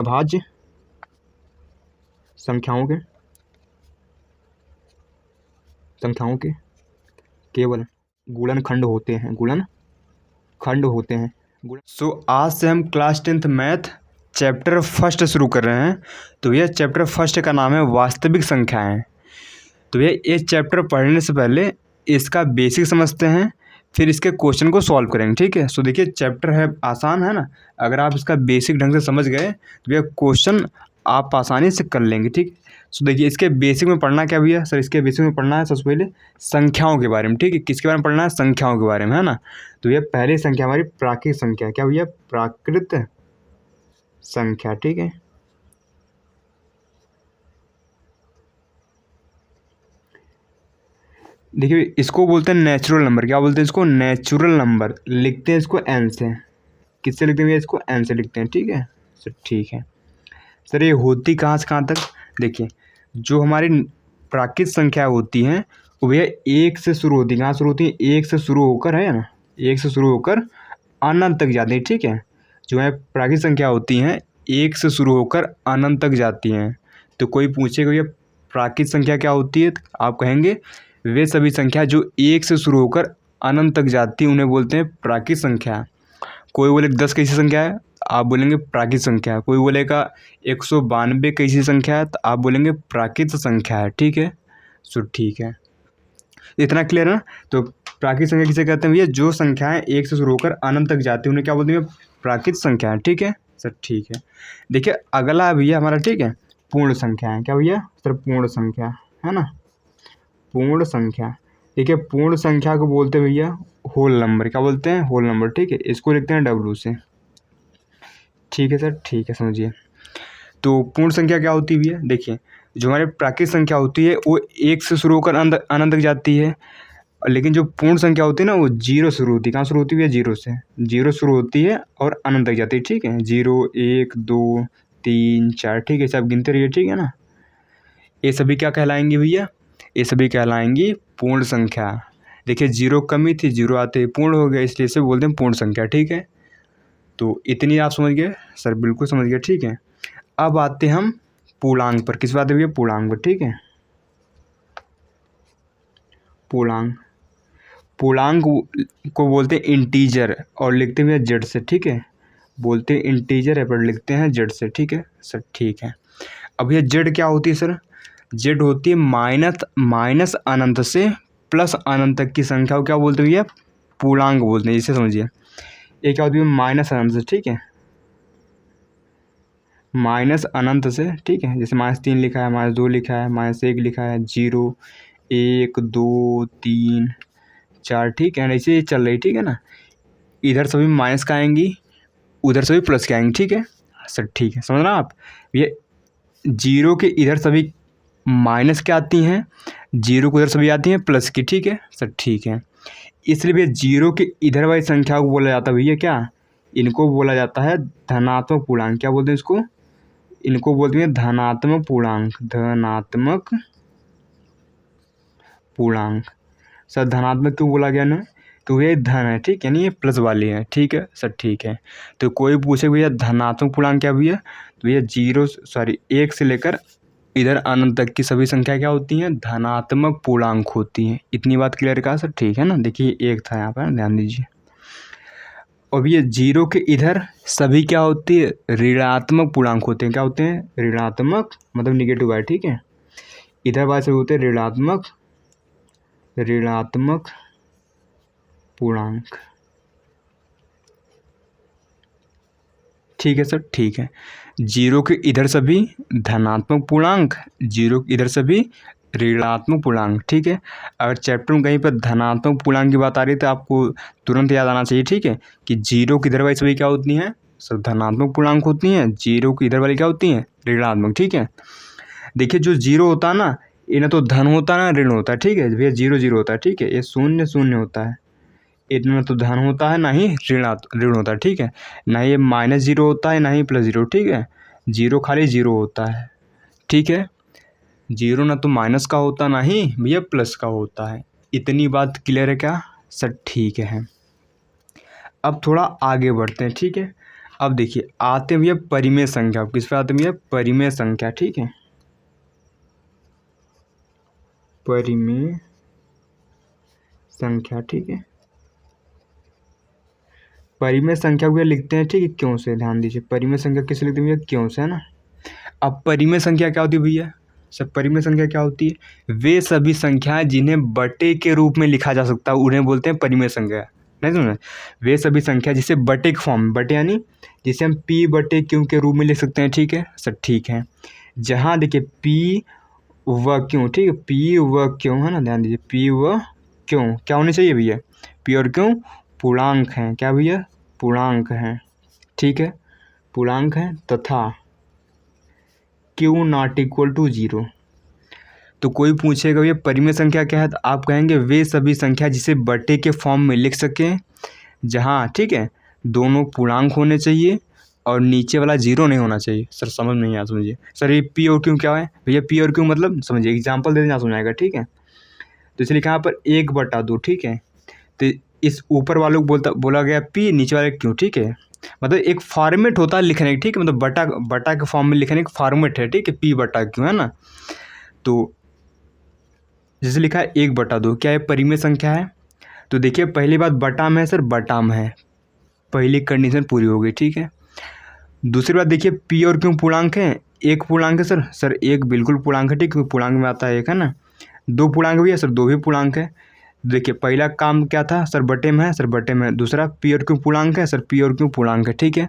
अभाज्य संख्याओं के केवल गुणनखंड होते हैं। सो आज से हम class 10th math chapter first शुरू कर रहे हैं। तो यह चैप्टर फर्स्ट का नाम है वास्तविक संख्याएं। तो ये चैप्टर पढ़ने से पहले इसका बेसिक समझते हैं, फिर इसके क्वेश्चन को सॉल्व करेंगे। ठीक है। सो देखिए चैप्टर है आसान है ना, अगर आप इसका बेसिक ढंग से समझ गए तो यह क्वेश्चन आप आसानी से कर लेंगे। ठीक। सो देखिए इसके बेसिक में पढ़ना क्या भैया सर, इसके बेसिक में पढ़ना है सबसे पहले संख्याओं के बारे में। ठीक है, किसके बारे में पढ़ना है, संख्याओं के बारे में, है ना। तो ये पहली संख्या हमारी प्राकृत संख्या, क्या भैया, प्राकृत संख्या। ठीक है, देखिए इसको बोलते हैं नेचुरल नंबर। क्या बोलते हैं इसको, नेचुरल नंबर। लिखते हैं इसको एन से। किससे लिखते हैं, इसको एन से लिखते हैं। ठीक है सर, ठीक है सर। ये होती कहाँ से कहाँ तक, देखिए जो हमारी प्राकृत संख्या होती हैं वो भैया एक से शुरू होती है। कहाँ शुरू होती है, एक से शुरू होकर, है ना, एक से शुरू होकर अनंत तक जाती है। ठीक है, जो है प्राकृत संख्या होती हैं एक से शुरू होकर अनंत तक जाती हैं। तो कोई पूछेगा भैया प्राकृत संख्या क्या होती है, तो आप कहेंगे वे सभी संख्या जो एक से शुरू होकर अनंत तक जाती है उन्हें बोलते हैं प्राकृत संख्या। कोई बोले 10 कैसी संख्या है, आप बोलेंगे प्राकृत संख्या है। कोई बोलेगा 192 कैसी संख्या है, तो आप बोलेंगे प्राकृत संख्या है। ठीक है सो, ठीक है, इतना क्लियर है ना। तो प्राकृत संख्या किसे कहते हैं भैया, जो संख्याएं एक से शुरू होकर अनंत तक जाती है उन्हें क्या बोलते हैं, प्राकृत संख्या है। ठीक है सर, ठीक है। देखिए अगला भैया हमारा, ठीक है, पूर्ण संख्या है। क्या भैया सर, पूर्ण संख्या, है ना, पूर्ण संख्या। देखिए पूर्ण संख्या को बोलते हैं भैया होल नंबर। क्या बोलते हैं, होल नंबर। ठीक है, इसको लिखते हैं डब्ल्यू से। ठीक है सर, ठीक है, समझिए। तो पूर्ण संख्या क्या होती है भैया, देखिए जो हमारे प्राकृत संख्या होती है वो एक से शुरू होकर अनंत तक जाती है, लेकिन जो पूर्ण संख्या होती है ना वो जीरो शुरू होती है। कहाँ शुरू होती है, जीरो से। जीरो शुरू होती है और अनंत तक जाती है। ठीक है, 0 1 2 3 4, ठीक है, सब गिनते रहिए। ठीक है ना, ये सभी क्या कहलाएंगी भैया, ये सभी कहलाएंगी पूर्ण संख्या। देखिए जीरो कमी थी, जीरो आते ही पूर्ण हो गया, इसलिए इसे बोलते हैं पूर्ण संख्या। ठीक है, तो इतनी आप समझ गए सर, बिल्कुल समझ गए। ठीक है, अब आते हैं हम पूर्णांक पर। किस बात है भैया, पूर्णांक पर। ठीक है, पूर्णांक, पूर्णांक को बोलते हैं इंटीजर और लिखते हैं जेड से। ठीक है, बोलते हैं इंटीजर है पर लिखते हैं जेड से। ठीक है सर, ठीक है। अब ये जेड क्या होती है सर, जेड होती है माइनस अनंत से प्लस अनंत तक की संख्या को क्या बोलते हैं भैया, पूर्णांक बोलते हैं। इसे समझिए, ये क्या होती है, माइनस अनंत से। ठीक है, माइनस अनंत से। ठीक है, जैसे -3 लिखा है, -2 लिखा है, -1 लिखा है, 0 1 2 3 4। ठीक है, ऐसे ही चल रही। ठीक है ना, इधर सभी माइनस का आएंगी, उधर सभी प्लस के आएंगे। ठीक है सर, ठीक है, समझ रहे हैं आप। ये जीरो के इधर सभी माइनस के आती हैं, जीरो को इधर सभी आती हैं प्लस की। ठीक है सर, ठीक है। इसलिए भैया जीरो के इधर वाली संख्या को बोला जाता है भैया क्या, इनको बोला जाता है धनात्मक पूर्णांक। क्या बोलते हैं इसको, इनको बोलते हैं धनात्मक पूर्णांक। धनात्मक पूर्णांक। सर धनात्मक क्यों बोला गया ना, तो ये धन है। ठीक है, यानी ये प्लस वाली है। ठीक है सर, ठीक है। तो कोई पूछे भैया धनात्मक पूर्णांक क्या भैया, तो भैया एक से लेकर इधर अनंत तक की सभी संख्या क्या होती हैं, धनात्मक पूर्णांक होती हैं। इतनी बात क्लियर कहा सर, ठीक है ना। देखिए एक था यहाँ पर, ध्यान दीजिए। और ये जीरो के इधर सभी क्या होती है, ऋणात्मक पूर्णांक होते हैं। क्या होते हैं, ऋणात्मक, मतलब निगेटिव है। ठीक है, इधर वाले से होते हैं ऋणात्मक पूर्णांक। ठीक है सर, ठीक है। जीरो के इधर सभी धनात्मक पूर्णांक, जीरो के इधर सभी ऋणात्मक पूर्णांक। ठीक है, अगर चैप्टर में कहीं पर धनात्मक पूर्णांक की बात आ रही है तो आपको तुरंत याद आना चाहिए। ठीक है, कि जीरो की इधर वाली सभी क्या होती हैं, सब धनात्मक पूर्णांक होती हैं, जीरो की इधर वाली क्या होती हैं, ऋणात्मक। ठीक है, देखिए जो जीरो होता है ना, ये ना तो धन होता है ना ऋण होता है। ठीक है भैया, 0 0 होता है। ठीक है, ये 0 0 होता है, इतना तो धन होता है ना ही ऋण होता है। ठीक है, ना ये -0 होता है ना ही +0। ठीक है, जीरो खाली जीरो होता है। ठीक है, जीरो ना तो माइनस का होता ना ही भैया प्लस का होता है। इतनी बात क्लियर है क्या सर, ठीक है। अब थोड़ा आगे बढ़ते हैं। ठीक है, अब देखिए आते हैं भैया परिमेय संख्या, किस पे आते हैं भैया, परिमेय संख्या, ठीक है, परिमेय संख्या, ठीक है। परिमेय संख्या को लिखते हैं, ठीक है, क्यों से, ध्यान दीजिए, परिमेय संख्या किसे लिखते हैं भैया, क्यों से, है ना। अब परिमेय संख्या क्या होती है भैया, सब परिमेय संख्या क्या होती है, वे सभी संख्याएं जिन्हें बटे के रूप में लिखा जा सकता है उन्हें बोलते हैं परिमेय संख्या, नहीं समझ, वे सभी संख्या जिसे बटे के फॉर्म, बटे यानी जिसे हम p बटे q के रूप में लिख सकते हैं, ठीक है सर, ठीक है। जहाँ देखिए p व q, ठीक है, p व q, है ना, ध्यान दीजिए, p व q क्या होने चाहिए भैया, p और q पूर्णांक हैं, क्या भैया, पूर्णांक हैं, ठीक है, पूर्णांक हैं, तथा q नॉट इक्वल टू 0। तो कोई पूछेगा भैया परिमेय संख्या क्या है, तो आप कहेंगे वे सभी संख्या जिसे बटे के फॉर्म में लिख सकें, जहाँ, ठीक है, दोनों पूर्णांक होने चाहिए और नीचे वाला 0 नहीं होना चाहिए। सर समझ नहीं आया, समझिए सर, ये पी और क्यू क्या है भैया, पी और क्यू मतलब समझिए, एग्जाम्पल दे देना समझाएगा, ठीक है। तो इसलिए यहाँ पर 1/2, ठीक है, तो इस ऊपर वालों को बोला गया पी, नीचे वाले क्यू, ठीक है, मतलब एक फॉर्मेट होता है लिखने का, ठीक है, मतलब बटा के फॉर्म में लिखने का फॉर्मेट है, ठीक है, p बटा क्यू, है ना। तो जैसे लिखा है 1/2, क्या है, परिमेय संख्या है। तो देखिए पहली बात बटा में है सर, बटा में है, पहली कंडीशन पूरी हो गई, ठीक है। दूसरी बात देखिए p और क्यों पूर्णांक है, एक पूर्णांक है सर, सर एक बिल्कुल पूर्णांक है, ठीक, क्योंकि पूर्णांक में आता है एक, है ना। दो पूर्णांक भी है सर, दो भी पूर्णांक है। देखिए पहला काम क्या था सर, बटे में है सर, बटे में है। दूसरा p और क्यों पूर्णांक है सर, p और क्यों पूर्णांक है, ठीक है।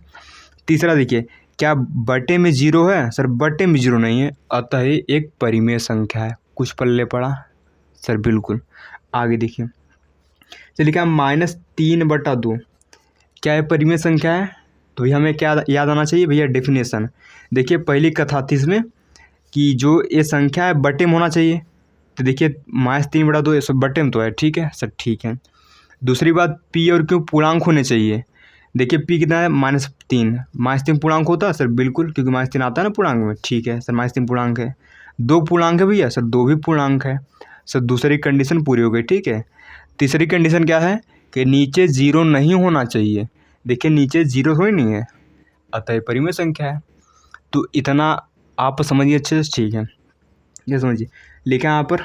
तीसरा देखिए क्या बटे में 0 है सर, बटे में 0 नहीं है, अतः ये एक परिमेय संख्या है। कुछ पल्ले पड़ा सर, बिल्कुल। आगे देखिए, चलिए क्या -3/2 क्या है, परिमेय संख्या है। तो भैया हमें क्या याद आना चाहिए भैया, डेफिनेशन। देखिए पहली कथा थी इसमें कि जो ये संख्या है बटे में होना चाहिए, तो देखिए -3/2 ये सब बटे में तो है, ठीक है सर, ठीक है। दूसरी बात p और q पूर्णांक होने चाहिए। देखिए p कितना है, -3, -3 पूर्णांक होता है सर, बिल्कुल, क्योंकि -3 आता है ना पूर्णांक में, ठीक है सर, -3 पूर्णांक है। दो पूर्णांक है भैया सर, दो भी पूर्णांक है सर, दूसरी कंडीशन पूरी हो गई, ठीक है। तीसरी कंडीशन क्या है कि नीचे 0 नहीं होना चाहिए। देखिए नीचे 0 थोड़ी नहीं है, अतः परिमेय संख्या है। तो इतना आप समझिए अच्छे से, ठीक है, ये समझिए। लिखा यहाँ पर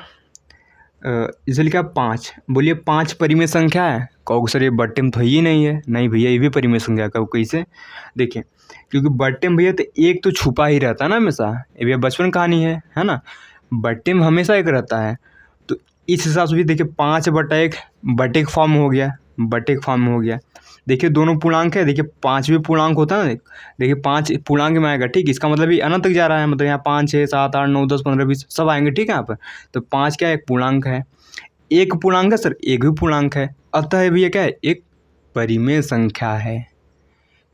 इसे लिखा 5, बोलिए 5 परिमेय संख्या है। कहोगे सर ये बट्टे में तो ही नहीं है, नहीं भैया ये भी परिमेय संख्या का, कैसे, देखिए क्योंकि बट्टे में भैया तो एक तो छुपा ही रहता है ना हमेशा, ये भैया बचपन कहानी है ना, बट्टे में हमेशा एक रहता है। तो इस हिसाब से भी देखिए 5/1 बटे के फॉर्म में हो गया, बटे के फॉर्म में हो गया। देखिए दोनों पूर्णांक है, देखिए 5 भी पूर्णांक होता है ना, देखिए 5 पूर्णांक में आएगा, ठीक, इसका मतलब ये अनंत तक जा रहा है, मतलब यहाँ 5, 6, 7, 8, 9, 10, 15, 20 सब आएंगे, ठीक है यहाँ पर। तो 5 क्या है, एक पूर्णांक है, एक पूर्णांक है सर, एक भी पूर्णांक है, अतः भैया क्या है, एक परिमेय संख्या है।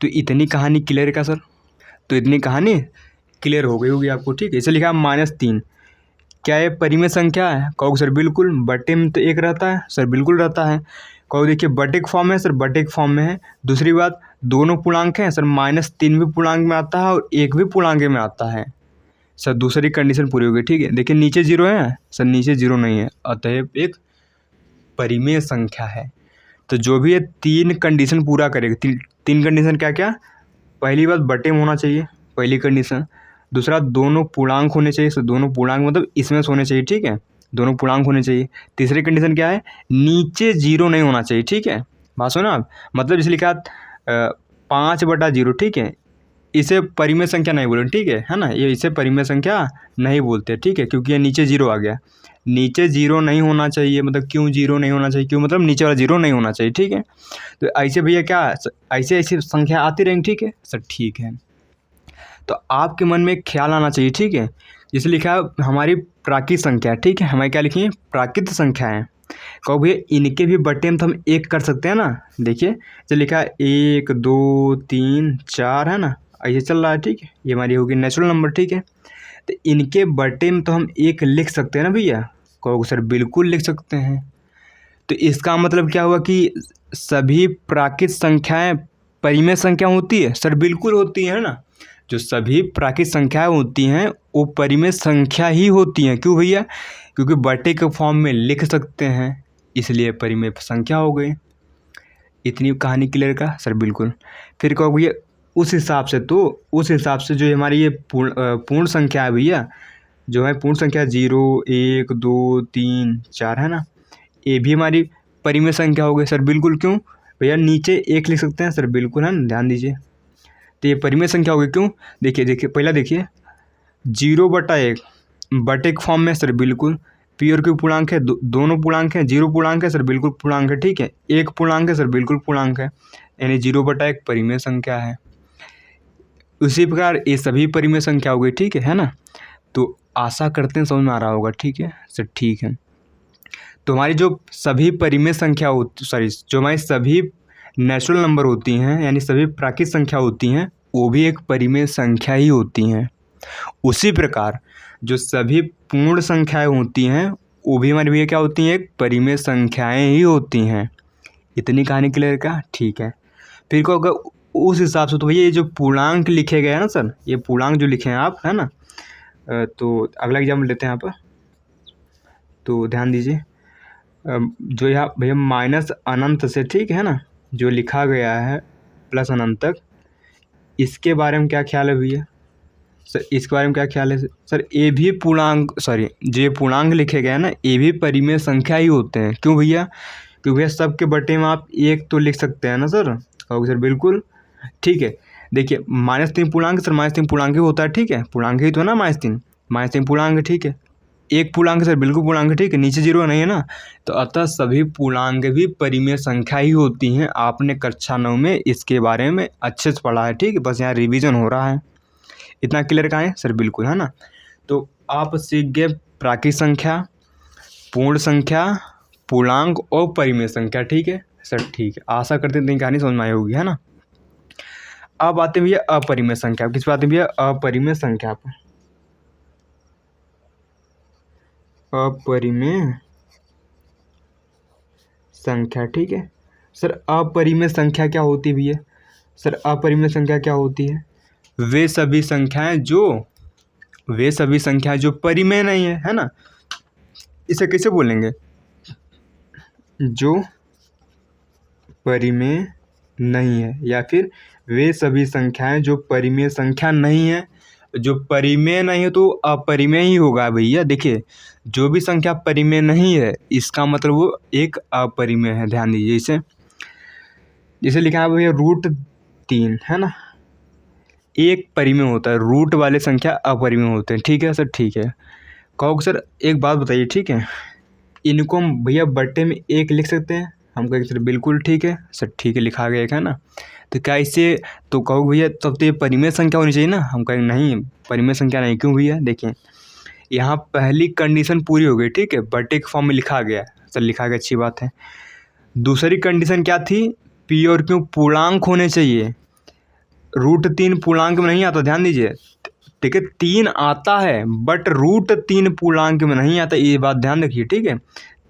तो इतनी कहानी क्लियर है क्या सर, तो इतनी कहानी क्लियर हो गई होगी आपको, ठीक है। इसे लिखा -3 क्या है, परिमेय संख्या है। कहोगे सर बिल्कुल, बटे में तो एक रहता है सर, बिल्कुल रहता है। कहो देखिए बटे के फॉर्म में है सर, बटे के फॉर्म में है। दूसरी बात दोनों पूर्णांक हैं सर, -3 भी पूर्णांक में आता है और एक भी पूर्णांक में आता है सर, दूसरी कंडीशन पूरी हो गई, ठीक है। देखिए नीचे 0 है सर, नीचे 0 नहीं है, अतः एक परिमेय संख्या है। तो जो भी ये 3 कंडीशन पूरा करेगा, तीन कंडीशन क्या क्या, पहली बात बटे में होना चाहिए, पहली कंडीशन। दूसरा दोनों पूर्णांक होने चाहिए, तो दोनों पूर्णांक मतलब इसमें से होने चाहिए, ठीक है, दोनों पूर्णांक होने चाहिए। तीसरी कंडीशन क्या है, नीचे 0 नहीं होना चाहिए, ठीक है, बात सुनो आप, मतलब इसलिए लिखा 5/0, ठीक है, इसे परिमेय संख्या नहीं बोलते, ठीक है ना, ये इसे परिमेय संख्या नहीं बोलते, ठीक है, क्योंकि ये नीचे 0 आ गया। नीचे 0 नहीं होना चाहिए, मतलब क्यों 0 नहीं होना चाहिए, क्यों मतलब नीचे वाला 0 नहीं होना चाहिए, ठीक है। तो ऐसे भैया क्या, ऐसे ऐसी संख्या आती रहेंगी, ठीक है सर, ठीक है। तो आपके मन में एक ख्याल आना चाहिए, ठीक है, जैसे लिखा है हमारी प्राकृत संख्या, ठीक है, हमारी क्या लिखी है, प्राकृत संख्या है। कहो भैया इनके भी बटे में तो हम एक कर सकते हैं ना। देखिए जो लिखा है 1, 2, 3, 4 है ना, ऐसे चल रहा है, ठीक है, ये हमारी होगी नेचुरल नंबर, ठीक है। तो इनके बटे में तो हम एक लिख सकते हैं ना भैया। कहो सर बिल्कुल लिख सकते हैं। तो इसका मतलब क्या हुआ कि सभी प्राकृत संख्याएं परिमेय संख्या होती है सर, बिल्कुल होती है ना। जो सभी प्राकृत संख्याएं होती हैं वो परिमेय संख्या ही होती हैं। क्यों भैया, क्योंकि बटे के फॉर्म में लिख सकते हैं, इसलिए परिमेय संख्या हो गई। इतनी कहानी क्लियर का सर, बिल्कुल। फिर कहो भैया उस हिसाब से जो हमारी ये पूर्ण संख्या है भैया, जो है पूर्ण संख्या 0 1 2 3 4 है ना, ये भी हमारी परिमेय संख्या हो गई सर। बिल्कुल, क्यों भैया, नीचे 1 लिख सकते हैं सर, बिल्कुल है ना, ध्यान दीजिए। तो ये परिमेय संख्या हो गई, क्यों, देखिए पहला देखिए 0/1 बटे के फॉर्म में सर, बिल्कुल। पी और क्यू पूर्णांक है, दोनों पूर्णांक है। 0 पूर्णांक है सर, बिल्कुल पूर्णांक है, ठीक है। 1 पूर्णांक है सर, बिल्कुल पूर्णांक है, यानी 0/1 परिमेय संख्या है। उसी प्रकार ये सभी परिमेय संख्या हो गई, ठीक है ना। तो आशा करते हैं समझ में आ रहा होगा, ठीक है सर, ठीक है। तो हमारी जो सभी परिमेय संख्या जो हमारी सभी नेचुरल नंबर होती हैं, यानी सभी प्राकृतिक संख्या होती हैं, वो भी एक परिमेय संख्या ही होती हैं। उसी प्रकार जो सभी पूर्ण संख्याएं होती हैं, वो भी हमारी भैया क्या होती हैं, एक परिमेय संख्याएं ही होती हैं। इतनी कहानी क्लियर का, ठीक है। फिर को अगर उस हिसाब से, तो भैया ये जो पूर्णांक लिखे गए हैं ना सर, ये पूर्णांक जो लिखे हैं आप, है ना, तो अगला एग्जाम्पल लेते हैं यहाँ पर। तो ध्यान दीजिए, जो यहाँ भैया माइनस अनंत से, ठीक है ना, जो लिखा गया है प्लस अनंत तक, इसके बारे में क्या ख्याल है भैया सर, इसके बारे में क्या ख्याल है सर? ये भी पूर्णांक, सॉरी, जो ये पूर्णांक लिखे गए हैं ना, ये भी परिमेय संख्या ही होते हैं। क्यों भैया? क्योंकि भैया सबके बटे में आप 1 तो लिख सकते हैं ना सर, कहोगे सर बिल्कुल, ठीक है। देखिए -3 पूर्णांक सर, -3 पूर्णांक ही होता है, ठीक है, पूर्णांक ही तो है ना, -3 पूर्णांक, ठीक है। 1 पूर्णांक सर, बिल्कुल पूर्णांक, ठीक है, नीचे 0 नहीं है ना। तो अतः सभी पूर्णांक भी परिमेय संख्या ही होती हैं। आपने कक्षा 9 में इसके बारे में अच्छे से पढ़ा है, ठीक है, बस यहाँ रिविजन हो रहा है। इतना क्लियर कहाँ है सर? बिल्कुल, है ना। तो आप सीख गए प्राकृतिक संख्या, पूर्ण संख्या, पूर्णांक और परिमेय संख्या, ठीक है सर, ठीक है। आशा करते हैं कहानी समझ में आई होगी, है ना। अब आते हैं भैया अपरिमेय संख्या, किस बात है भैया? अपरिमेय संख्या पर। अपरिमेय संख्या, ठीक है सर। अपरिमेय संख्या क्या होती है भैया? सर अपरिमेय संख्या क्या होती है? वे सभी संख्याएं जो परिमेय नहीं है ना। इसे कैसे बोलेंगे? जो परिमेय नहीं है, या फिर वे सभी संख्याएं जो परिमेय संख्या नहीं है। जो परिमेय नहीं है तो अपरिमेय ही होगा भैया। देखिए, जो भी संख्या परिमेय नहीं है, इसका मतलब वो एक अपरिमेय है। ध्यान दीजिए, इसे जैसे लिखा है भैया √3, है ना, एक परिमेय होता है, रूट वाले संख्या अपरिमेय होते हैं, ठीक है सर, ठीक है। कहोगे सर एक बात बताइए, ठीक है, इनको हम भैया बट्टे में 1 लिख सकते हैं? हम कहेंगे सर बिल्कुल ठीक है सर, ठीक है, लिखा गया है ना। तो क्या इससे, तो कहोगे भैया तब तो ये परिमेय संख्या होनी चाहिए ना। हम कहेंगे नहीं, परिमेय संख्या नहीं। क्यों भैया? देखें, यहाँ पहली कंडीशन पूरी हो गई, ठीक है, बट्टे के फॉर्म में लिखा गया सर, लिखा गया, अच्छी बात है। दूसरी कंडीशन क्या थी? पी और क्यू पूर्णांक होने चाहिए। √3 पूर्णांक में नहीं आता, ध्यान दीजिए, ठीक है, 3 आता है बट √3 पूर्णांक में नहीं आता, ये बात ध्यान रखिए, ठीक है।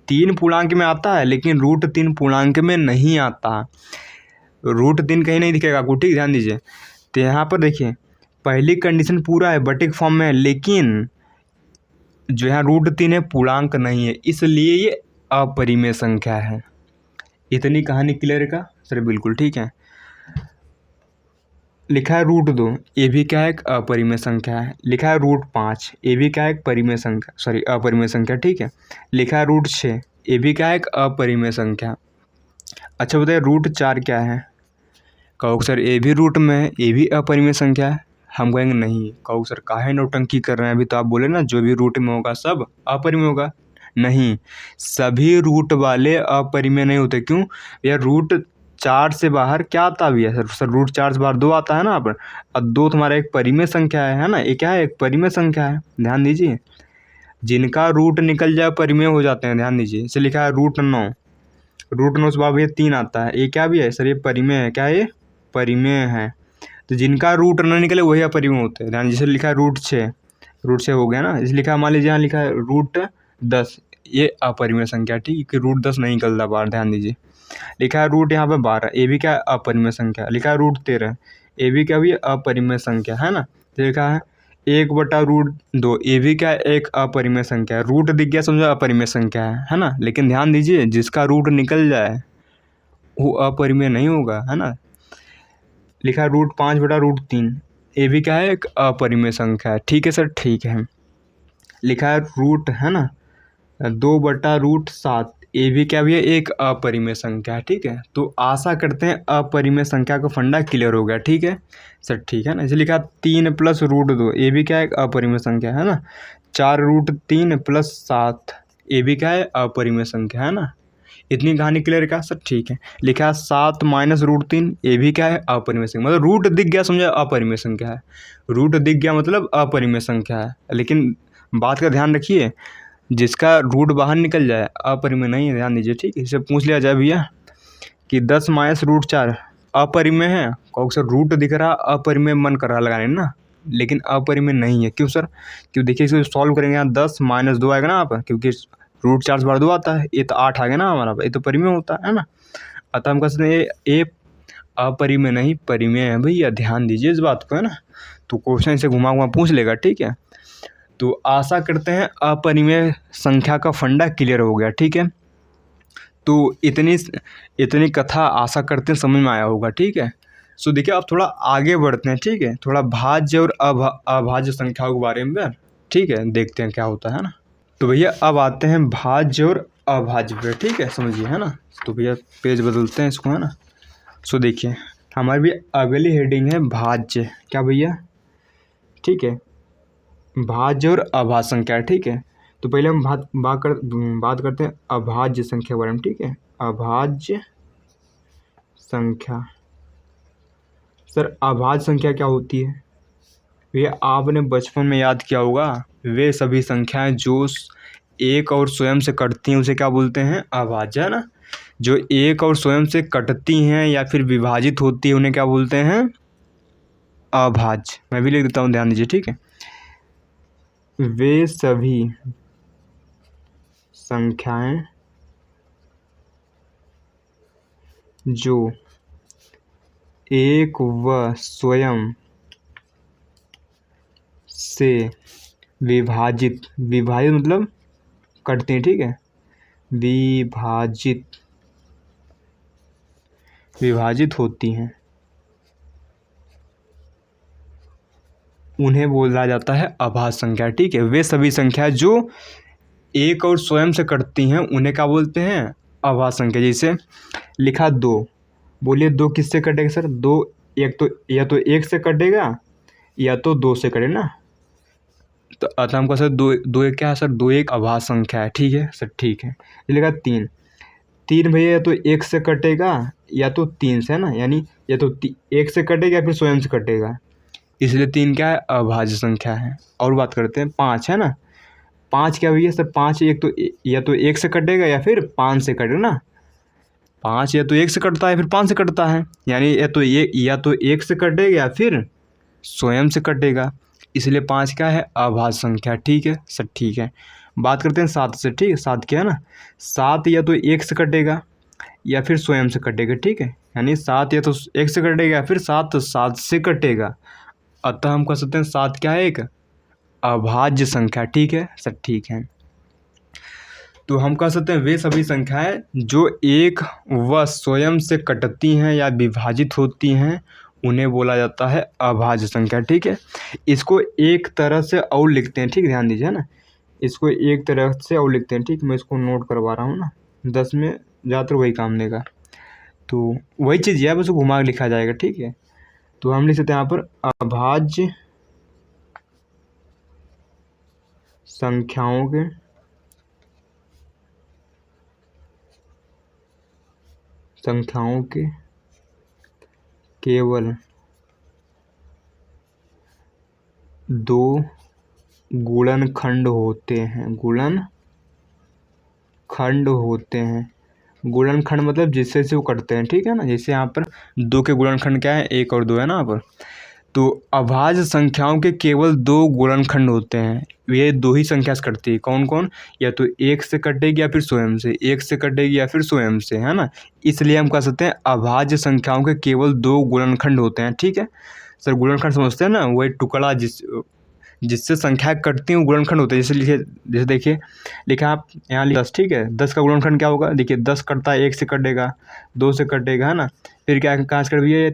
3 पूर्णांक में आता है, लेकिन √3 पूर्णांक में नहीं आता। √3 कहीं नहीं दिखेगा आपको, ठीक, ध्यान दीजिए। तो यहाँ पर देखिए, पहली कंडीशन पूरा है, बटे के फॉर्म में है, लेकिन जो यहाँ √3 है पूर्णांक नहीं है, इसलिए ये अपरिमेय संख्या है। इतनी कहानी क्लियर का सर? बिल्कुल, ठीक है। लिखा है √2, ये भी क्या है? एक अपरिमेय संख्या है। लिखा है √5, ये भी क्या है? एक परिमेय संख्या, सॉरी, अपरिमेय संख्या, ठीक है। लिखा है √6, ये भी क्या है? एक अपरिमेय संख्या। अच्छा बताइए √4 क्या है? कहोगे सर ये भी रूट में है, ये भी अपरिमेय संख्या है। हम कहेंगे नहीं। कहोगे सर काहे नौटंकी कर रहे हैं? अभी तो आप बोले ना जो भी रूट में होगा सब अपरिमेय होगा। नहीं, सभी रूट वाले अपरिमेय नहीं होते। क्यों? यार √4 से बाहर क्या आता भी है सर? √4 से बाहर 2 आता है ना। अब 2 तुम्हारा एक परिमेय संख्या है ना, ये क्या है? एक परिमेय संख्या है। ध्यान दीजिए, जिनका रूट निकल जाए परिमेय हो जाते हैं। ध्यान दीजिए, इसे लिखा है √9, √9 से बाहर ये 3 आता है, ये क्या भी है सर? ये परिमेय है। क्या है? परिमेय है। तो जिनका रूट न निकले वही अपरिमेय होते हैं। ध्यान, जैसे लिखा है √6 हो गया ना। इसे लिखा है, मान लीजिए यहाँ लिखा है √10, ये अपरिमेय संख्या, ठीक, कि √10 नहीं निकलता बाहर। ध्यान दीजिए, लिखा है रूट यहाँ पे 12, ये भी क्या है? अपरिमेय संख्या। लिखा है √13, ये भी क्या भी? अपरिमेय संख्या, है ना। तो लिखा है 1/√2, ये भी क्या है? एक अपरिमेय संख्या है। रूट दिख गया, समझो अपरिमेय संख्या है ना। लेकिन ध्यान दीजिए, जिसका रूट निकल जाए वो अपरिमेय नहीं होगा, है ना। लिखा है √5/√3। ये भी क्या है, एक अपरिमेय संख्या है। ठीक है सर, ठीक है। लिखा है रूट है ना 2/√7, ये भी क्या भी है, एक अपरिमेय संख्या है। ठीक है, तो आशा करते हैं अपरिमेय संख्या का फंडा क्लियर हो गया। ठीक है सर, ठीक है ना। इसे लिखा 3 + √2, ये भी क्या है, एक अपरिमेय संख्या है ना। 4√3 + 7, ये भी क्या है, अपरिमेय संख्या है ना। इतनी कहानी क्लियर का सर, ठीक है। लिखा है 7 - √3, ये भी क्या है, अपरिमेय संख्या। मतलब रूट दिख गया समझे, अपरिमेय संख्या है। रूट दिख गया मतलब अपरिमेय संख्या है। लेकिन बात का ध्यान रखिए, जिसका रूट बाहर निकल जाए अपरिमेय नहीं है, ध्यान दीजिए। ठीक है, इसे पूछ लिया जाए भैया कि 10 - √4 अपरिमेय है, कहो सर रूट दिख रहा अपरिमेय, मन कर रहा लगाने ना, लेकिन अपरिमेय नहीं है। क्यों सर? क्यों, देखिए इसको सॉल्व करेंगे यहाँ 10 - 2 आएगा ना आप, क्योंकि √4 से बार 2 आता है, ये तो 8 आ गया ना हमारा, ये तो परिमेय होता है ना। अतः हम कह सकते हैं ये अपरिमेय नहीं परिमेय है भैया, ध्यान दीजिए इस बात को, है ना। तो क्वेश्चन से घुमा घुमा पूछ लेगा। ठीक है, तो आशा करते हैं अपरिमेय संख्या का फंडा क्लियर हो गया। ठीक है, तो इतनी कथा आशा करते हैं समझ में आया होगा। ठीक है, सो देखिए अब थोड़ा आगे बढ़ते हैं। ठीक है, थोड़ा भाज्य और अभाज्य संख्याओं के बारे में। ठीक है, देखते हैं क्या होता है ना। तो भैया अब आते हैं भाज्य और अभाज्य पे। ठीक है, समझिए, है ना। तो भैया पेज बदलते हैं इसको, है ना। सो देखिए हमारी भी अगली हेडिंग है भाज्य। क्या भैया? ठीक है, भाज्य और अभाज्य संख्या। ठीक है, तो पहले हम बात करते हैं अभाज्य संख्या के बारे में। ठीक है, अभाज्य संख्या। सर अभाज्य संख्या क्या होती है? भैया आपने बचपन में याद किया होगा, वे सभी संख्याएं जो एक और स्वयं से कटती हैं उसे क्या बोलते हैं? अभाज्य, है ना। जो एक और स्वयं से कटती हैं या फिर विभाजित होती है उन्हें क्या बोलते हैं? अभाज्य। मैं भी लिख देता हूँ, ध्यान दीजिए। ठीक है, वे सभी संख्याएं जो एक व स्वयं से विभाजित मतलब कटती हैं। ठीक है, विभाजित होती हैं उन्हें बोला जाता है अभाज्य संख्या। ठीक है, वे सभी संख्या जो एक और स्वयं से कटती हैं उन्हें क्या बोलते हैं? अभाज्य संख्या। जैसे लिखा 2, बोलिए 2 किससे कटेगा सर? 2 एक तो या तो 1 से कटेगा या तो 2 से कटे ना। तो अतः हमको सर दो एक क्या है सर? 2 एक अभाज्य संख्या है। ठीक है सर, ठीक है। ये लिखा 3 भैया या तो 1 से कटेगा या तो 3 से, है ना। यानी या तो 1 से कटेगा या फिर स्वयं से कटेगा, इसलिए 3 क्या है? अभाज्य संख्या है। और बात करते हैं 5, है ना। 5 क्या भैया सर? 5 एक तो या तो 1 से कटेगा या फिर 5 से कटेगा ना। 5 या तो 1 से कटता है फिर 5 से कटता है, यानी या तो 1 से कटेगा या फिर स्वयं से कटेगा, इसलिए 5 क्या है? अभाज्य संख्या। ठीक है सर, ठीक है। बात करते हैं 7 से। ठीक है, 7 क्या है ना, 7 या तो 1 से कटेगा या फिर स्वयं से कटेगा। ठीक है, यानी 7 या तो 1 से कटेगा या फिर 7 से कटेगा। अतः हम कह सकते हैं 7 क्या है? एक अभाज्य संख्या। ठीक है सर, ठीक है। तो हम कह सकते हैं वे सभी संख्याएं जो एक व स्वयं से कटती हैं या विभाजित होती हैं उन्हें बोला जाता है अभाज्य संख्या। ठीक है, इसको एक तरह से और लिखते हैं। ठीक, ध्यान दीजिए ना, इसको एक तरह से और लिखते हैं। ठीक, मैं इसको नोट करवा रहा हूँ ना, 10 में ज़्यादातर वही काम देगा। तो वही चीज़ है, बस घुमा के लिखा जाएगा। ठीक है, तो हम लिख सकते हैं यहाँ पर अभाज्य संख्याओं के केवल 2 गुणनखंड होते हैं। गुणनखंड मतलब जिससे से वो कटते हैं। ठीक है ना, जैसे यहाँ पर 2 के गुणनखंड क्या है? 1 और 2 है ना यहाँ पर। तो अभाज्य संख्याओं के केवल 2 गुणनखंड होते हैं, ये 2 ही संख्या से कटती है। कौन कौन? या तो 1 से कटेगी या फिर स्वयं से, 1 से कटेगी या फिर स्वयं से, है ना। इसलिए हम कह सकते हैं अभाज्य संख्याओं के केवल 2 गुणनखंड होते हैं। ठीक है सर, गुणनखंड समझते हैं ना, वही टुकड़ा जिससे संख्या कटती हैं वो गुणनखंड होते हैं। जैसे देखिए लिखा आप यहाँ 10। ठीक है, 10 का गुणनखंड क्या होगा? देखिए 10 कटता है, 1 से कटेगा, 2 से कटेगा, है ना। फिर क्या कहाँ से कट भैया?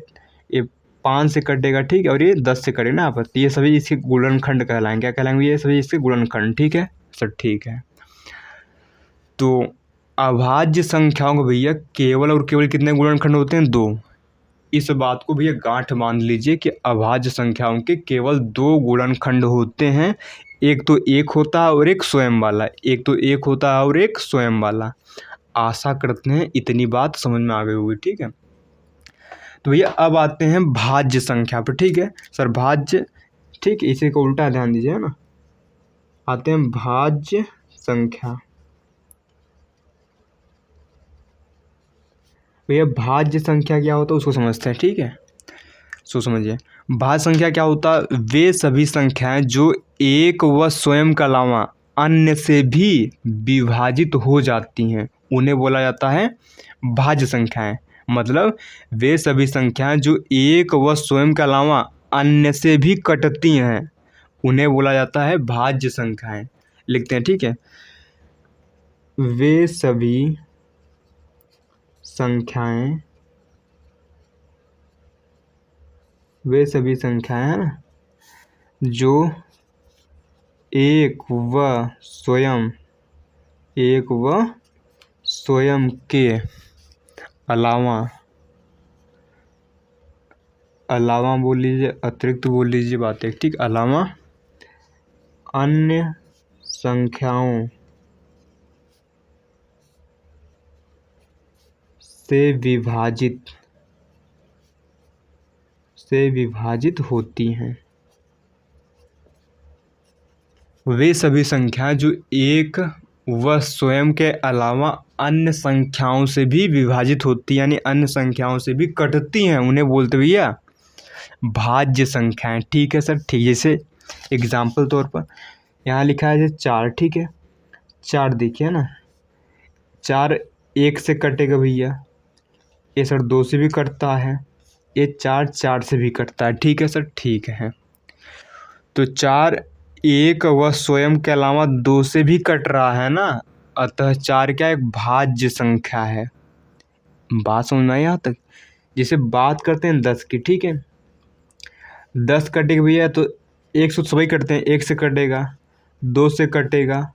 ये 5 से कटेगा, ठीक है, और ये 10 से कटेगा ना यहाँ पर, तो ये सभी इसके गुणनखंड कहलाएंगे। क्या कहलाएंगे? ये सभी इसके गुणनखंड, ठीक है सर, ठीक है। तो अभाज्य संख्याओं को भैया केवल और केवल कितने गुणनखंड होते हैं? 2। इस बात को भैया गांठ बांध लीजिए कि अभाज्य संख्याओं के केवल 2 गुणनखंड होते हैं। एक तो एक होता है और एक स्वयं वाला, एक तो एक होता है और एक स्वयं वाला। आशा करते हैं इतनी बात समझ में आ गई होगी, ठीक है। तो भैया अब आते हैं भाज्य संख्या पर, ठीक है सर, भाज्य, ठीक है, इसी को उल्टा ध्यान दीजिए, है ना। आते हैं भाज्य संख्या। भैया भाज्य संख्या क्या होता है उसको समझते हैं, ठीक है। सो समझिए, भाज्य संख्या क्या होता है? वे सभी संख्याएं जो एक व स्वयं के अलावा अन्य से भी विभाजित हो जाती हैं, उन्हें बोला जाता है भाज्य संख्याएं। मतलब वे सभी संख्याएं जो एक व स्वयं के अलावा अन्य से भी कटती हैं, उन्हें बोला जाता है भाज्य संख्याएं। लिखते हैं, ठीक है। वे सभी संख्याएं, वे सभी संख्याएं हैं ना, जो एक व स्वयं के अलावा बोल लीजिए, अतिरिक्त बोल लीजिए बात एक, ठीक, अलावा अन्य संख्याओं से विभाजित होती हैं। वे सभी संख्याएं जो एक व स्वयं के अलावा अन्य संख्याओं से भी विभाजित होती हैं, यानी अन्य संख्याओं से भी कटती हैं, उन्हें बोलते भैया भाज्य संख्याएं, ठीक है सर, ठीक। जैसे एग्जाम्पल तौर पर यहाँ लिखा है 4, ठीक है। 4 देखिए ना, 4 1 से कटेगा भैया, ये सर 2 से भी कटता है, ये 4 से भी कटता है, ठीक है सर, ठीक है। तो 4 एक व स्वयं के अलावा 2 से भी कट रहा है ना, अतः 4 क्या एक भाज्य संख्या है। बात समझ में आई यहाँ तक? जैसे बात करते हैं 10 की, ठीक है। 10 कटेगा भैया, तो 1 से सभी कटते हैं, 1 से कटेगा, 2 से कटेगा,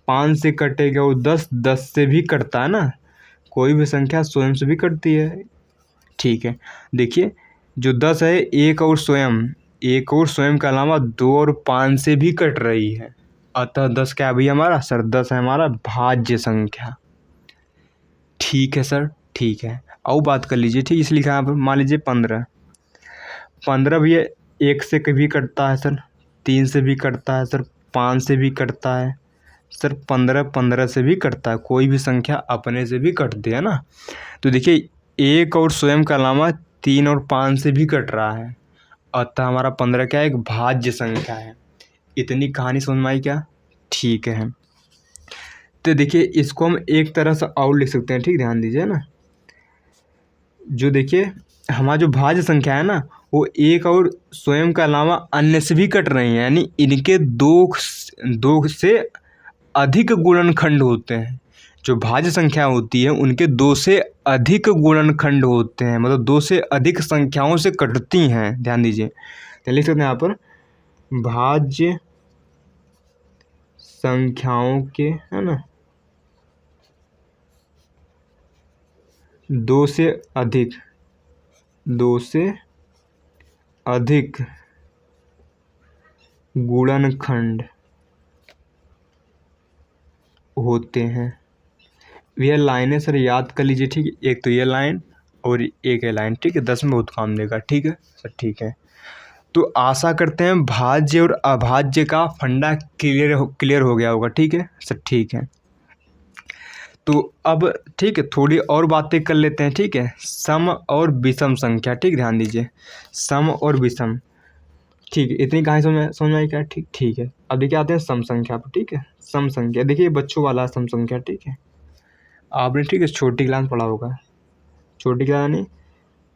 5 से कटेगा, और 10 से भी कटता है ना। कोई भी संख्या स्वयं से भी कटती है, ठीक है। देखिए जो 10 है, एक और स्वयं के अलावा 2 और 5 से भी कट रही है, अतः 10 क्या है भैया हमारा? सर 10 है हमारा भाज्य संख्या, ठीक है सर, ठीक है। और बात कर लीजिए, ठीक, इसलिए लिखा है यहाँ पर, मान लीजिए 15 भैया 1 से कभी कटता है सर, 3 से भी कटता है सर, 5 से भी कटता है सर, 15 से भी कटता है। कोई भी संख्या अपने से भी कटती है ना। तो देखिए एक और स्वयं के अलावा 3 और 5 से भी कट रहा है, अतः हमारा 15 क्या है? एक भाज्य संख्या है। इतनी कहानी समझ में आई क्या? ठीक है। तो देखिए इसको हम एक तरह से और लिख सकते हैं, ठीक, ध्यान दीजिए ना। जो देखिए हमारा जो भाज्य संख्या है ना, वो एक और स्वयं के अलावा अन्य से भी कट रही हैं, यानी इनके दो से अधिक गुणनखंड होते हैं। जो भाज्य संख्या होती है उनके 2 से अधिक गुणनखंड होते हैं, मतलब 2 से अधिक संख्याओं से कटती हैं, ध्यान दीजिए। तो लिख सकते हैं यहाँ पर भाज्य संख्याओं के, है ना, 2 से अधिक गुणनखंड होते हैं। यह लाइनें सर याद कर लीजिए, ठीक है। एक तो ये लाइन और एक ये लाइन, ठीक है, 10 में बहुत काम देगा, ठीक है सर, ठीक है। तो आशा करते हैं भाज्य और अभाज्य का फंडा क्लियर हो गया होगा, ठीक है सर, ठीक है। तो अब ठीक है, थोड़ी और बातें कर लेते हैं, ठीक है। सम और विषम संख्या, ठीक, ध्यान दीजिए, सम और विषम, ठीक है। इतनी कहानी समझ में आई क्या? ठीक, ठीक है। अब देखिए आते हैं सम संख्या पर, ठीक है। सम संख्या देखिए बच्चों वाला सम संख्या, ठीक है, आपने, ठीक है, छोटी क्लास पढ़ा होगा। छोटी क्लास यानी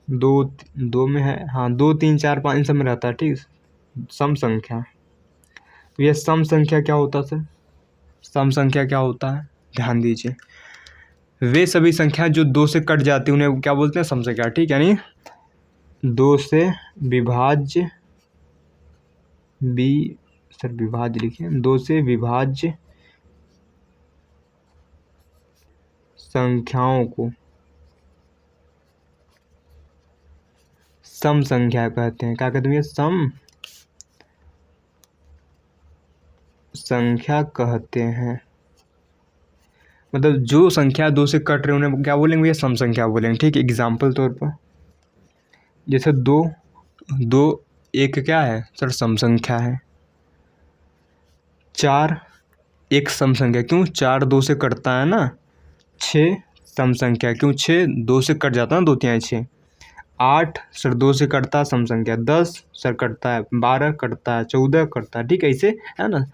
दो में है, हाँ, 2 3 4 5 इन सब में रहता है, ठीक। सम संख्या, यह सम संख्या क्या होता है सर? सम संख्या क्या होता है? ध्यान दीजिए, वे सभी संख्या जो 2 से कट जाती है उन्हें क्या बोलते हैं? सम संख्या, ठीक, यानी 2 से विभाज्य सर विभाज्य लिखिए, 2 से विभाज्य संख्याओं को सम संख्या कहते हैं। क्या कहते हैं? सम संख्या कहते हैं। मतलब जो संख्या 2 से कट रहे हैं उन्हें क्या बोलेंगे भैया? सम संख्या बोलेंगे। ठीक है, एग्जाम्पल तौर पर जैसे 2 एक क्या है सर? सम संख्या है। 4 एक सम संख्या, क्यों? 4 2 से कटता है ना। 6 सम संख्या, क्यों? 6 2 से कट जाता है ना, 2 3 6। 8 सर 2 से कटता है सम संख्या। 10 सर कटता है, 12 कटता है, 14 कटता है। ठीक है, ऐसे है ना,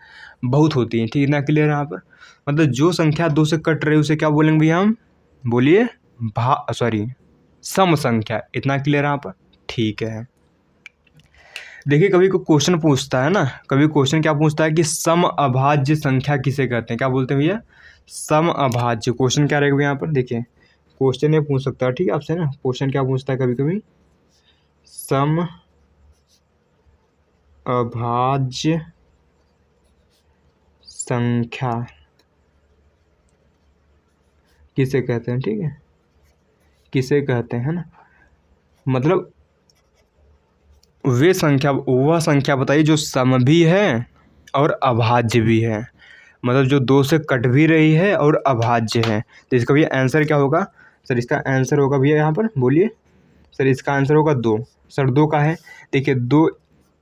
बहुत होती है। ठीक है ना, क्लियर है यहाँ पर? मतलब जो संख्या 2 से कट रही है उसे क्या बोलेंगे भैया हम? बोलिए सम संख्या। इतना क्लियर है यहाँ पर? ठीक है। देखिए कभी कोई क्वेश्चन पूछता है ना, कभी क्वेश्चन क्या पूछता है कि सम अभाज्य संख्या किसे कहते हैं? क्या बोलते हैं भैया? सम अभाज्य। क्वेश्चन क्या रहेगा यहाँ पर? देखिए क्वेश्चन ये पूछ सकता है, ठीक है, आपसे ना। क्वेश्चन क्या पूछता है कभी कभी? सम अभाज्य संख्या किसे कहते हैं? ठीक है, किसे कहते हैं ना, मतलब वह संख्या बताइए जो सम भी है और अभाज्य भी है। मतलब जो 2 से कट भी रही है और अभाज्य है। तो इसका भैया आंसर क्या होगा? सर इसका आंसर होगा भैया यहाँ पर, बोलिए सर। इसका आंसर होगा 2। सर 2 का है, देखिए 2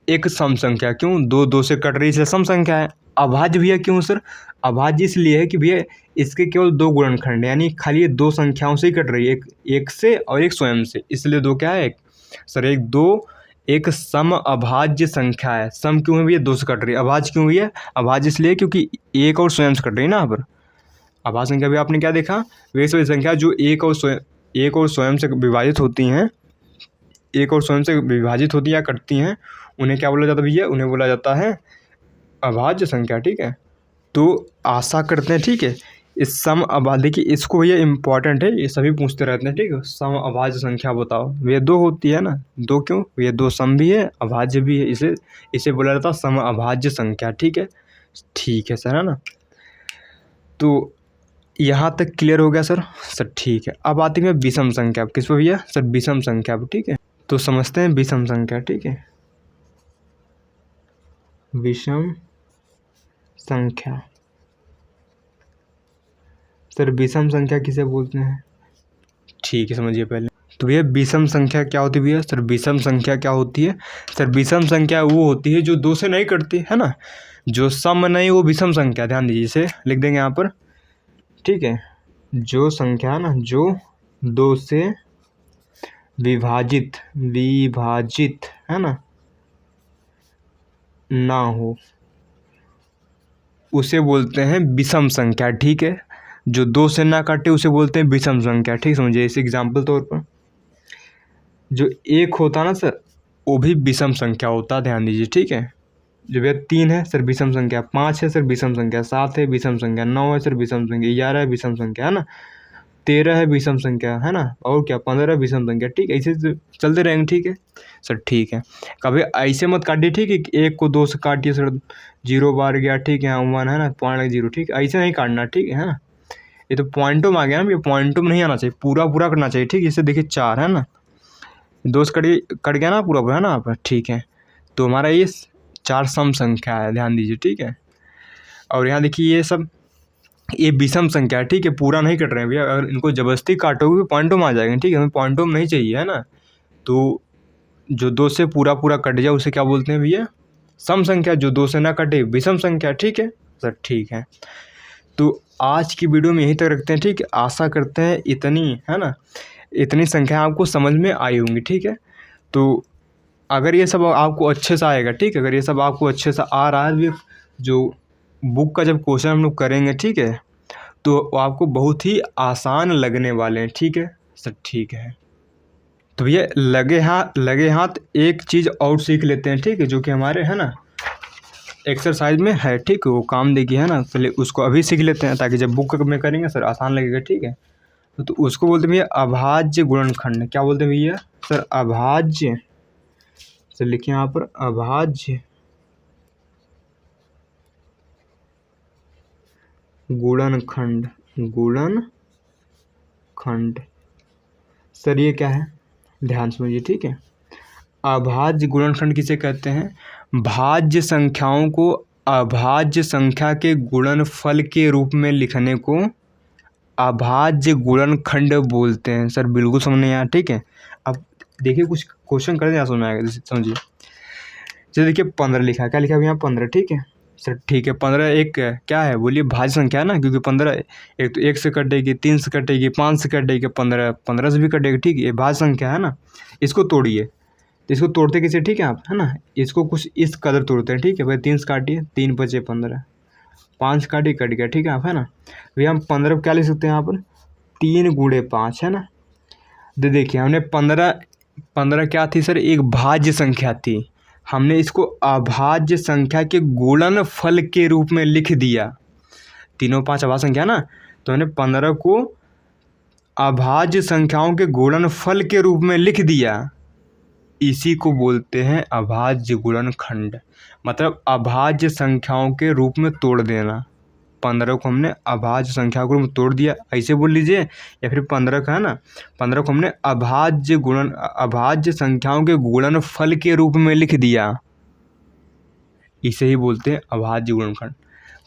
एक सम संख्या, क्यों? 2 2 से कट रही, इसलिए सम संख्या है। अभाज्य भैया क्यों सर? अभाज्य इसलिए है कि भैया इसके केवल 2 गुणनखंड है, यानी खाली ये 2 संख्याओं से ही कट रही है, एक से और एक स्वयं से, इसलिए 2 क्या है? सर 2 एक सम अभाज्य संख्या है। सम क्यों है भैया? 2 से कट रही है। अभाज्य क्यों भैया? अभाज्य इसलिए क्योंकि एक और स्वयं से कट रही है ना। यहाँ पर अभाज्य संख्या भी आपने क्या देखा? वे सभी संख्या जो एक और स्वयं से विभाजित होती हैं, एक और स्वयं से विभाजित होती या कटती हैं, उन्हें क्या बोला जाता है भैया? उन्हें बोला जाता है अभाज्य संख्या। ठीक है, तो आशा करते हैं, ठीक है, इस सम अभाज्य, देखिए इसको भैया इंपॉर्टेंट है, ये सभी पूछते रहते हैं। ठीक है, सम अभाज्य संख्या बताओ। ये 2 होती है ना, 2 क्यों? ये 2 सम भी है, अभाज्य भी है, इसे बोला जाता है सम अभाज्य संख्या। ठीक है, ठीक है सर, है ना। तो यहाँ तक क्लियर हो गया सर? सर ठीक है, अब आती है विषम संख्या। किस पर भैया? सर विषम संख्या। ठीक है, तो समझते हैं विषम संख्या। ठीक है, विषम संख्या। सर विषम संख्या किसे बोलते हैं? ठीक है, समझिए पहले तो भैया विषम संख्या क्या होती है भैया? सर विषम संख्या क्या होती है? सर विषम संख्या वो होती है जो 2 से नहीं कटती है ना, जो सम नहीं, वो विषम संख्या। ध्यान दीजिए, इसे लिख देंगे यहाँ पर। ठीक है, जो संख्या ना जो 2 से विभाजित है ना हो, उसे बोलते हैं विषम संख्या। ठीक है, जो 2 से ना काटे उसे बोलते हैं विषम संख्या। ठीक समझिए, इस एग्जाम्पल तौर पर जो 1 होता ना सर, वो भी विषम संख्या होता। ध्यान दीजिए, ठीक है। जो भैया 3 है सर विषम संख्या, 5 है सर विषम संख्या, 7 है विषम संख्या, 9 है सर विषम संख्या, 11 है विषम संख्या, है ना, 13 है विषम संख्या, है ना, और क्या 15 विषम संख्या। ठीक है, ऐसे चलते रहेंगे। ठीक है सर, ठीक है। कभी ऐसे मत काटिए, ठीक है, 1 को 2 से काटिए सर, 0 बार गया। ठीक है, 1 है ना, पॉइंट 0। ठीक है, ऐसे नहीं काटना। ठीक है ना, ये तो पॉइंटों में आ गया ना, ये पॉइंटों में नहीं आना चाहिए, पूरा पूरा करना चाहिए। ठीक है, इसे देखिए 4 है ना, 2 से कट गया ना पूरा पूरा, है ना आप। ठीक है, तो हमारा ये 4 सम संख्या है। ध्यान दीजिए, ठीक है। और यहाँ देखिए ये विषम संख्या है। ठीक है, पूरा नहीं कट रहे हैं भैया, अगर इनको जबरदस्ती काटोगे पॉइंटों में आ जाएंगे। ठीक है, हमें पॉइंटों में नहीं चाहिए, है ना। तो जो 2 से पूरा पूरा कट जाए उसे क्या बोलते हैं भैया? सम संख्या। जो 2 से ना कटे विषम संख्या। ठीक है सर, ठीक है। तो आज की वीडियो में यहीं तक रखते हैं। ठीक है, आशा करते हैं इतनी, है ना, इतनी संख्या आपको समझ में आई होंगी। ठीक है, तो अगर ये सब आपको अच्छे से आएगा, ठीक है, अगर ये सब आपको अच्छे से आ रहा है, जो बुक का जब क्वेश्चन हम लोग करेंगे, ठीक है, तो आपको बहुत ही आसान लगने वाले हैं। ठीक है सर, ठीक है। तो भैया लगे हाथ एक चीज़ और सीख लेते हैं। ठीक है, जो कि हमारे, है ना, एक्सरसाइज में है। ठीक है, वो काम देगी, है ना, पहले उसको अभी सीख लेते हैं, ताकि जब बुक में करेंगे सर आसान लगेगा। ठीक है, तो उसको बोलते हैं भैया अभाज्य गुणनखंड। क्या बोलते हैं भैया सर? अभाज्य। सर लिखिए यहाँ पर अभाज्य गुणनखंड। गुणनखंड सर ये क्या है? ध्यान समझिए, ठीक है। अभाज्य गुणनखंड किसे कहते हैं? भाज्य संख्याओं को अभाज्य संख्या के गुणनफल के रूप में लिखने को अभाज्य गुणनखंड बोलते हैं। सर बिल्कुल समझ नहीं आया, ठीक है। अब देखिए कुछ क्वेश्चन कर दें, समझ में आएगा, समझिए। चलिए देखिए 15 लिखा है, क्या लिखा है यहाँ 15, ठीक है सर, ठीक है। 15 एक क्या है बोलिए? भाज्य संख्या है ना, क्योंकि 15 एक तो 1 से कटेगी, 3 से कटेगी, 5 से कटेगी, 15 से भी कटेगी, ठीक है। ये भाज्य संख्या है ना, इसको तोड़िए। तो इसको तोड़ते कैसे, ठीक है आप, है ना, इसको कुछ इस कदर तोड़ते हैं, ठीक है भाई। 3 से काटिए, 3 बचे 15, 5 काटिए, कट गया, ठीक है आप, है ना। भैया हम 15 को क्या लिख सकते हैं यहाँ पर? 3 गुणे 5, है ना। तो देखिए हमने 15 क्या थी सर? एक भाज्य संख्या थी। हमने इसको अभाज्य संख्या के गुणनफल के रूप में लिख दिया। 3 और 5 अभाज्य संख्या ना, तो हमने 15 को अभाज्य संख्याओं के गुणनफल के रूप में लिख दिया। इसी को बोलते हैं अभाज्य गुणनखंड। मतलब अभाज्य संख्याओं के रूप में तोड़ देना। 15 को हमने अभाज्य संख्या के रूप में तोड़ दिया, ऐसे बोल लीजिए। या फिर 15 का है ना, 15 को हमने अभाज्य संख्याओं के गुणनफल के रूप में लिख दिया। इसे ही बोलते हैं अभाज्य गुणनखंड।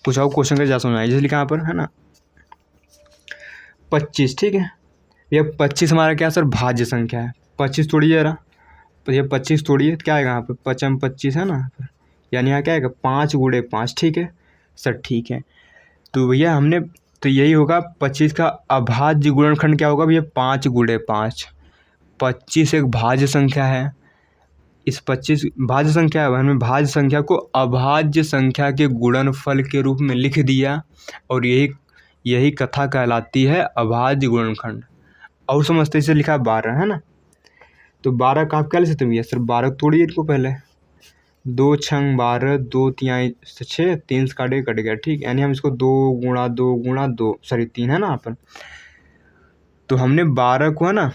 कुछ और क्वेश्चन का जैसा समझ, जैसे लिखा यहाँ पर, है ना 25, ठीक है। ये 25 हमारा क्या सर? भाज्य संख्या है। 25 तोड़िए जरा, तो ये 25 तोड़िए, क्या आएगा यहाँ पर? 5 25 है ना, यानी यहाँ क्या आएगा? 5 गुणे 5, ठीक है सर, ठीक है। तो भैया हमने, तो यही होगा 25 का अभाज्य गुणनखंड। क्या होगा भैया? 5 गुणे 5। 25 एक भाज्य संख्या है। इस 25 भाज्य संख्या है, हमने भाज्य संख्या को अभाज्य संख्या के गुणनफल के रूप में लिख दिया, और यही कथा कहलाती है अभाज्य गुणनखंड। और समझते इसे लिखा है 12, है ना। तो 12 का आप क्या ले सकते हैं भैया सर? 12 तोड़िए इनको पहले, 2 छंग 12, 2 तिहाई 6, 3 से काटे, कट गया, ठीक। यानी हम इसको 2 गुणा 2 गुणा 2, सॉरी 3 है ना यहाँ पर। तो हमने 12 को है ना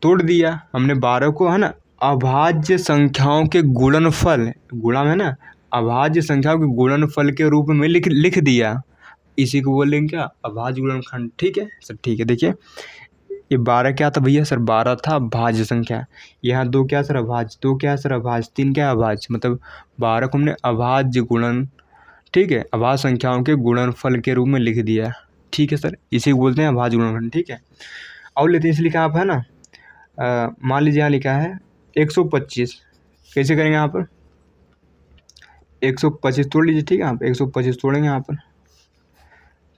तोड़ दिया, हमने 12 को है ना अभाज्य संख्याओं के गुणनफल, गुणा में ना अभाज्य संख्याओं के गुणनफल के रूप में लिख दिया। इसी को बोलेंगे क्या? अभाज्य गुणनखंड, ठीक है सर, ठीक है। देखिए ये 12 क्या था भैया सर? 12 था भाज्य संख्या। यहाँ 2 क्या सर? अभाज्य। 2 क्या सर? अभाज्य। 3 क्या? अभाज्य। मतलब 12 को हमने अभाज्य गुणन, ठीक है, अभाज्य संख्याओं के गुणनफल के रूप में लिख दिया, ठीक है सर। इसी को बोलते हैं अभाज्य गुणनखंड, ठीक है। और लेते हैं, इसे लिखा आप है ना, मान लीजिए यहाँ लिखा है 125। कैसे करेंगे यहाँ पर? 125 तोड़ लीजिए, ठीक है। आप 125 तोड़ेंगे यहाँ पर,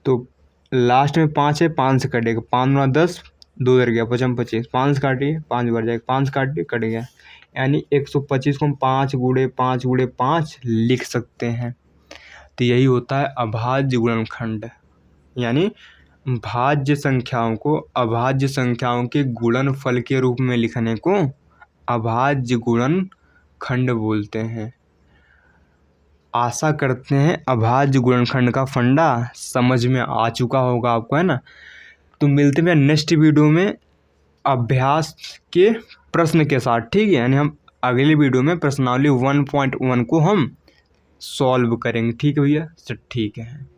तो लास्ट में 5 है, 5 से कटेगा, 5 गुना 10, 2 उधर गया, 5 25, 5 से काटिए, 5 बढ़ जाएगा, 5 काटिए, कट गया। यानी 125 को हम 5 गुणे 5 गुणे 5 लिख सकते हैं। तो यही होता है अभाज्य गुणनखंड। यानी भाज्य संख्याओं को अभाज्य संख्याओं के गुणनफल के रूप में लिखने को अभाज्य गुणनखंड बोलते हैं। आशा करते हैं अभाज्य गुणनखंड का फंडा समझ में आ चुका होगा आपको, है ना। तो मिलते हैं नेक्स्ट वीडियो में अभ्यास के प्रश्न के साथ, ठीक है। यानी हम अगली वीडियो में प्रश्नावली 1.1 को हम सॉल्व करेंगे, ठीक है भैया सर, ठीक है।